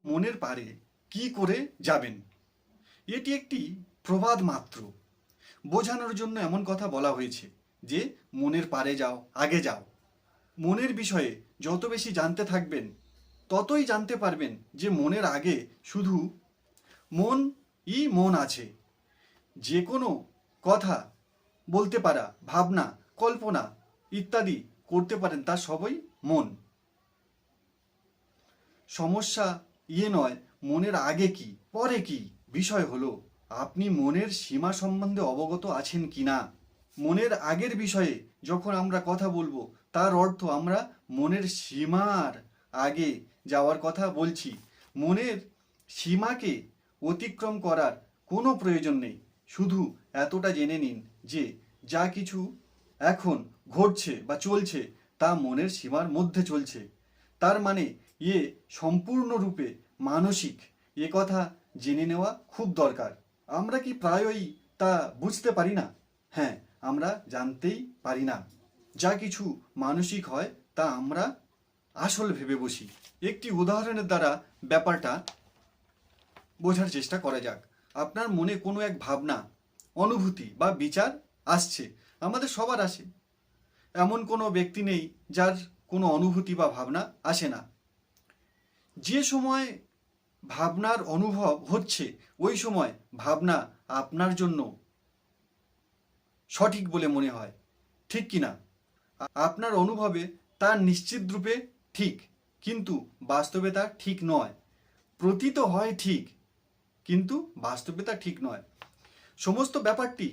মনের পারে কি করে যাবেন? এটি একটি প্রবাদ মাত্র। বোঝানোর জন্য এমন কথা বলা হয়েছে যে মনের পারে যাও, আগে যাও। মনের বিষয়ে যত বেশি জানতে থাকবেন ততই জানতে পারবেন যে মনের আগে শুধু মন আছে। যে কোনো কথা বলতে পারা, ভাবনা, কল্পনা ইত্যাদি করতে পারেন, তা সবই মন। সমস্যা নয় মনের আগে কি পরে কি, বিষয় হলো আপনি মনের সীমা সম্বন্ধে অবগত আছেন কি না। মনের আগের বিষয়ে যখন আমরা কথা বলবো তার অর্থ আমরা মনের সীমার আগে যাওয়ার কথা বলছি। মনের সীমাকে অতিক্রম করার কোনো প্রয়োজন নেই। শুধু এতটা জেনে নিন যে যা কিছু এখন ঘটছে বা চলছে তা মনের সীমার মধ্যে চলছে। তার মানে সম্পূর্ণরূপে মানসিক। এ কথা জেনে নেওয়া খুব দরকার। আমরা কি প্রায়ই তা বুঝতে পারি না? হ্যাঁ, আমরা জানতেই পারি না। যা কিছু মানসিক হয় তা আমরা আসল ভেবে বসি। একটি উদাহরণের দ্বারা ব্যাপারটা বোঝার চেষ্টা করা যাক। আপনার মনে কোনো এক ভাবনা, অনুভূতি বা বিচার আসছে। আমাদের সবার আসে। এমন কোনো ব্যক্তি নেই যার কোনো অনুভূতি বা ভাবনা আসে না। যে সময় ভাবনার অনুভব হচ্ছে ওই সময় ভাবনা আপনার জন্য সঠিক বলে মনে হয়, ঠিক কি না? আপনার অনুভবে তা নিশ্চিত রূপে ঠিক, কিন্তু বাস্তবে তা ঠিক নয়। প্রতীত হয় ঠিক, কিন্তু বাস্তবে তা ঠিক নয়। সমস্ত ব্যাপারটি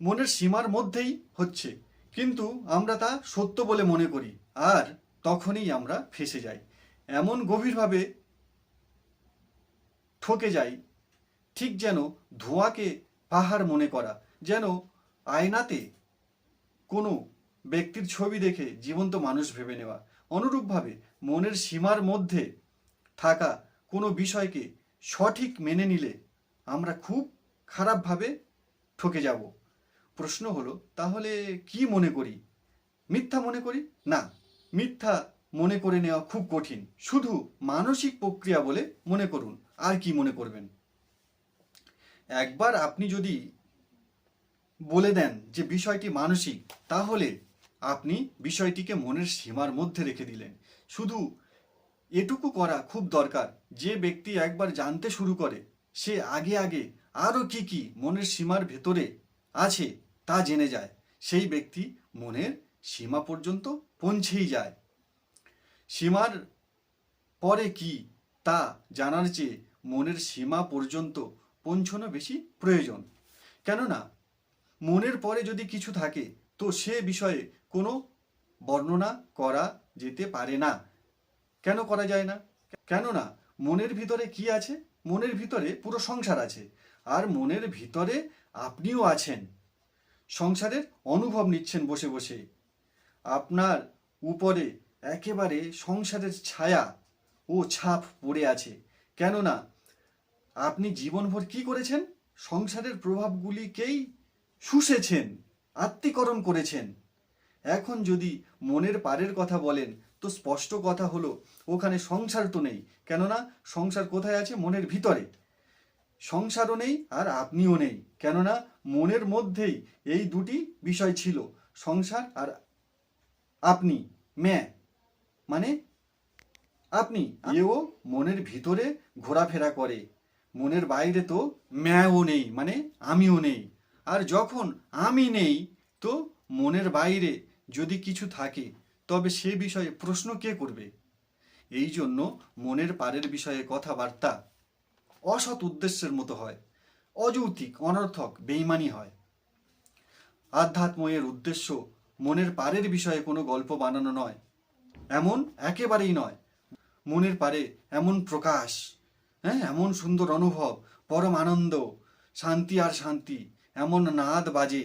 মনের সীমার মধ্যেই হচ্ছে, কিন্তু আমরা তা সত্য বলে মনে করি, আর তখনই আমরা ফেঁসে যাই। এমন গভীরভাবে ঠকে যাই, ঠিক যেন ধোঁয়াকে পাহাড় মনে করা, যেন আয়নাতে কোনো ব্যক্তির ছবি দেখে জীবন্ত মানুষ ভেবে নেওয়া। অনুরূপভাবে মনের সীমার মধ্যে থাকা কোনো বিষয়কে সঠিক মেনে নিলে আমরা খুব খারাপভাবে ঠকে যাব। প্রশ্ন হলো, তাহলে কি মনে করি? মিথ্যা মনে করি? না, মিথ্যা মনে করে নেওয়া খুব কঠিন। শুধু মানসিক প্রক্রিয়া বলে মনে করুন, আর কি মনে করবেন? একবার আপনি যদি বলে দেন যে বিষয়টি মানসিক, তাহলে আপনি বিষয়টিকে মনের সীমার মধ্যে রেখে দিলেন। শুধু এটুকু করা খুব দরকার, যে ব্যক্তি একবার জানতে শুরু করে সে আগে আগে আরও কি কি মনের সীমার ভেতরে আছে তা জেনে যায়। সেই ব্যক্তি মনের সীমা পর্যন্ত পৌঁছেই যায়। সীমার পরে কি তা জানার চেয়ে মনের সীমা পর্যন্ত পৌঁছানো বেশি প্রয়োজন। কেননা মনের পরে যদি কিছু থাকে তো সে বিষয়ে কোনো বর্ণনা করা যেতে পারে না। কেন করা যায় না? কেননা মনের ভিতরে কি আছে? মনের ভিতরে পুরো সংসার আছে, আর মনের ভিতরে আপনিও আছেন। সংসারের অনুভব নিচ্ছেন বসে বসে। আপনার উপরে একেবারে সংসারের ছায়া ও ছাপ পড়ে আছে। কেননা আপনি জীবনভর কি করেছেন? সংসারের প্রভাবগুলিকেই শুষেছেন, আত্মীকরণ করেছেন। এখন যদি মনের পারের কথা বলেন তো স্পষ্ট কথা হলো ওখানে সংসার তো নেই। কেননা সংসার কোথায় আছে? মনের ভিতরে। সংসারও নেই আর আপনিও নেই, কেননা মনের মধ্যেই এই দুটি বিষয় ছিল, সংসার আর আপনি। মানে আপনি এও মনের ভিতরে ঘোরাফেরা করে, মনের বাইরে তো ম্যাও নেই, মানে আমিও নেই। আর যখন আমি নেই তো মনের বাইরে যদি কিছু থাকে তবে সে বিষয়ে প্রশ্ন কে করবে? এই জন্য মনের পারের বিষয়ে কথাবার্তা অসৎ উদ্দেশ্যের মতো হয়, অযৌক্তিক, অনর্থক, বেইমানি হয়। আধ্যাত্মের উদ্দেশ্য মনের পারের বিষয়ে কোনো গল্প বানানো নয়, এমন একেবারেই নয়। মনের পারে এমন প্রকাশ, এমন সুন্দর অনুভব, পরম আনন্দ, শান্তি আর শান্তি, এমন নাদ বাজে,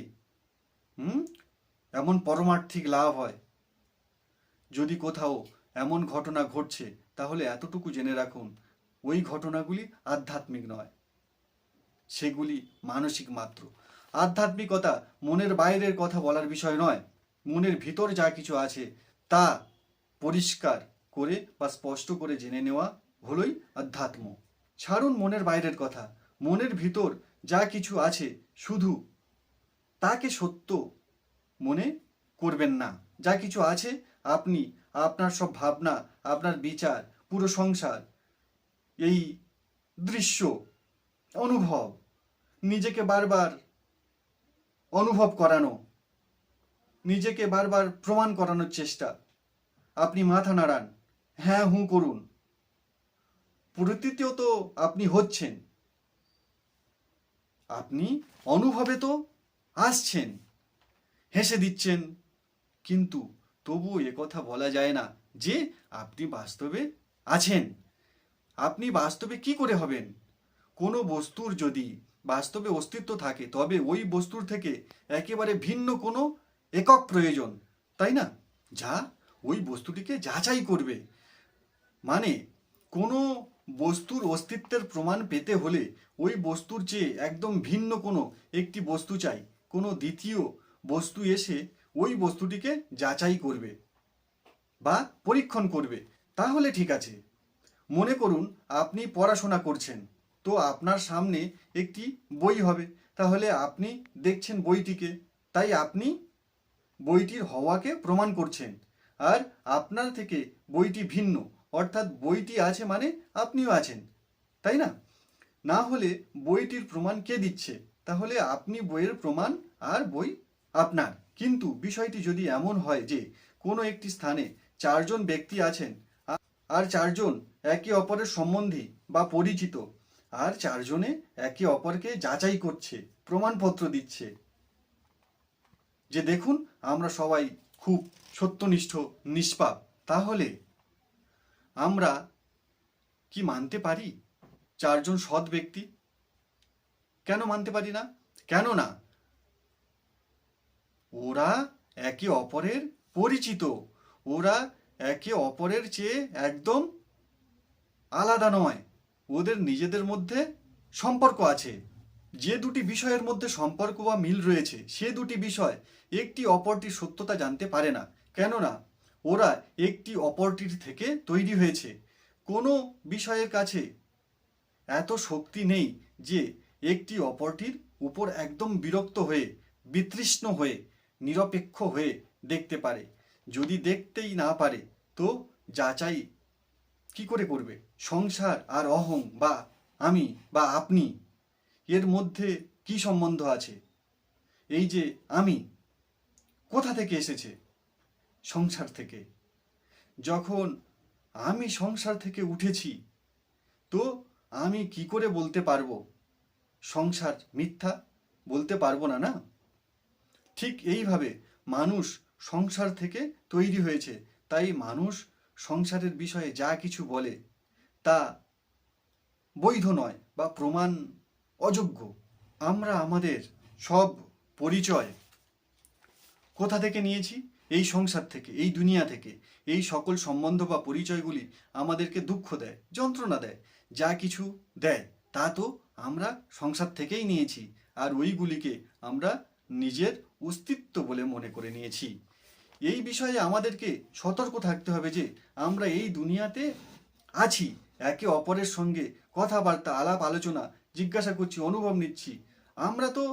এমন পরমার্থিক লাভ হয়। যদি কোথাও এমন ঘটনা ঘটছে তাহলে এতটুকু জেনে রাখুন, ওই ঘটনাগুলি আধ্যাত্মিক নয়, সেগুলি মানসিক মাত্র। আধ্যাত্মিকতা মনের বাইরের কথা বলার বিষয় নয়। মনের ভিতর যা কিছু আছে তা পরিষ্কার করে বা স্পষ্ট করে জেনে নেওয়া হলোই আধ্যাত্ম। ছাড়ুন মনের বাইরের কথা, মনের ভিতর যা কিছু আছে শুধু তাকে সত্য মনে করবেন না। যা কিছু আছে আপনি, আপনার সব ভাবনা, আপনার বিচার, পুরো সংসার, এই দৃশ্য, অনুভব, নিজেকে বারবার অনুভব করানো, নিজেকে বারবার প্রমাণ করানোর চেষ্টা, আপনি মাথা নাড়ান, হ্যাঁ হুঁ করুন, প্রতীতেও তো আপনি হচ্ছেন, আপনি অনুভবে তো আসছেন, হেসে দিচ্ছেন, কিন্তু তবুও একথা বলা যায় না যে আপনি বাস্তবে আছেন। আপনি বাস্তবে কি করে হবেন? কোনো বস্তুর যদি বাস্তবে অস্তিত্ব থাকে তবে ওই বস্তুর থেকে একেবারে ভিন্ন কোনো একক প্রয়োজন, তাই না? যা ওই বস্তুটিকে যাচাই করবে। মানে কোনো বস্তুর অস্তিত্বের প্রমাণ পেতে হলে ওই বস্তুর চেয়ে একদম ভিন্ন কোনো একটি বস্তু চাই, কোনো দ্বিতীয় বস্তু এসে ওই বস্তুটিকে যাচাই করবে বা পরীক্ষণ করবে, তাহলে ঠিক আছে। মনে করুন আপনি পড়াশোনা করছেন, তো আপনার সামনে একটি বই হবে, তাহলে আপনি দেখছেন বইটিকে, তাই আপনি বইটির হওয়াকে প্রমাণ করছেন। আর আপনার থেকে বইটি ভিন্ন, অর্থাৎ বইটি আছে মানে আপনিও আছেন, তাই না? না হলে বইটির প্রমাণ কে দিচ্ছে? তাহলে আপনি বইয়ের প্রমাণ আর বই আপনার। কিন্তু বিষয়টি যদি এমন হয় যে কোনো একটি স্থানে চারজন ব্যক্তি আছেন, আর চারজন একে অপরের সম্বন্ধী বা পরিচিত, আর চারজনে একে অপরকে যাচাই করছে, প্রমাণপত্র দিচ্ছে যে দেখুন আমরা সবাই খুব সত্যনিষ্ঠ, নিষ্পাপ, তাহলে আমরা কি মানতে পারি চারজন সৎ ব্যক্তি? কেন মানতে পারি না? কেননা ওরা একে অপরের পরিচিত, ওরা একে অপরের চেয়ে একদম আলাদা নয়, ওদের নিজেদের মধ্যে সম্পর্ক আছে। যে দুটি বিষয়ের মধ্যে সম্পর্ক বা মিল রয়েছে সে দুটি বিষয় একটি অপরটির সত্যতা জানতে পারে না, কেননা ওরা একটি অপরটির থেকে তৈরি হয়েছে। কোনো বিষয়ের কাছে এত শক্তি নেই যে একটি অপরটির উপর একদম বিরক্ত হয়ে, বিতৃষ্ণ হয়ে, নিরপেক্ষ হয়ে দেখতে পারে। যদি দেখতেই না পারে তো যাচাই কি করে করবে? সংসার আর অহং বা আমি বা আপনি, এর মধ্যে কি সম্বন্ধ আছে? এই যে আমি, কোথা থেকে এসেছে? সংসার থেকে। যখন আমি সংসার থেকে উঠেছি, তো আমি কি করে বলতে পারবো সংসার মিথ্যা? বলতে পারবো না, না? ঠিক এইভাবে মানুষ সংসার থেকে তৈরি হয়েছে, তাই মানুষ সংসারের বিষয়ে যা কিছু বলে তা বৈধ নয় বা প্রমাণ অযোগ্য। আমরা আমাদের সব পরিচয় কোথা থেকে নিয়েছি? এই সংসার থেকে, এই দুনিয়া থেকে। এই সকল সম্বন্ধ বা পরিচয়গুলি আমাদেরকে দুঃখ দেয়, যন্ত্রণা দেয়, যা কিছু দেয় তা তো আমরা সংসার থেকেই নিয়েছি, আর ওইগুলিকে আমরা নিজের অস্তিত্ব বলে মনে করে নিয়েছি। এই বিষয়ে আমাদেরকে সতর্ক থাকতে হবে যে আমরা এই দুনিয়াতে আছি, একে অপরের সঙ্গে কথাবার্তা, আলাপ আলোচনা, জিজ্ঞাসা করছি, অনুভব নিচ্ছি। আমরা তো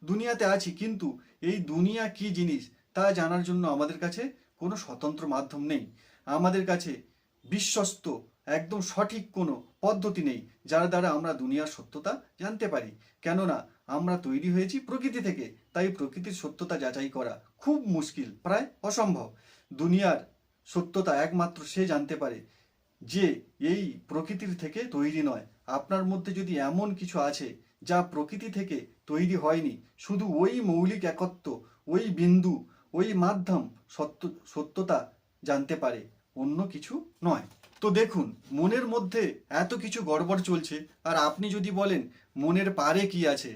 দুনিয়াতে আছি, কিন্তু এই দুনিয়া কি জিনিস তা জানার জন্য আমাদের কাছে কোনো স্বতন্ত্র মাধ্যম নেই। আমাদের কাছে বিশ্বস্ত একদম সঠিক কোনো পদ্ধতি নেই যার দ্বারা আমরা দুনিয়ার সত্যতা জানতে পারি। কেননা আমরা তৈরি হয়েছি প্রকৃতি থেকে, তাই প্রকৃতির সত্যতা যাচাই করা খুব মুশকিল, প্রায় অসম্ভব। দুনিয়ার সত্যতা একমাত্র সে জানতে পারে যে এই প্রকৃতির থেকে তৈরি নয়। আপনার মধ্যে যদি এমন কিছু আছে যা প্রকৃতি থেকে তৈরি হয়নি, শুধু ওই মৌলিক একত্ব, ওই বিন্দু, ওই মাধ্যম সত্যতা জানতে পারে, অন্য কিছু নয়। তো দেখুন মনের মধ্যে এত কিছু গড়বড় চলছে, আর আপনি যদি বলেন মনের পারে কি আছে,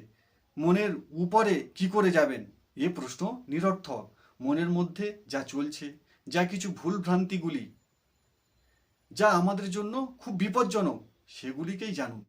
মনের উপরে কি করে যাবেন, এ প্রশ্ন নিরর্থক। মনের মধ্যে যা চলছে, যা কিছু ভুল ভ্রান্তিগুলি যা আমাদের জন্য খুব বিপজ্জনক, সেগুলিকেই জানুন।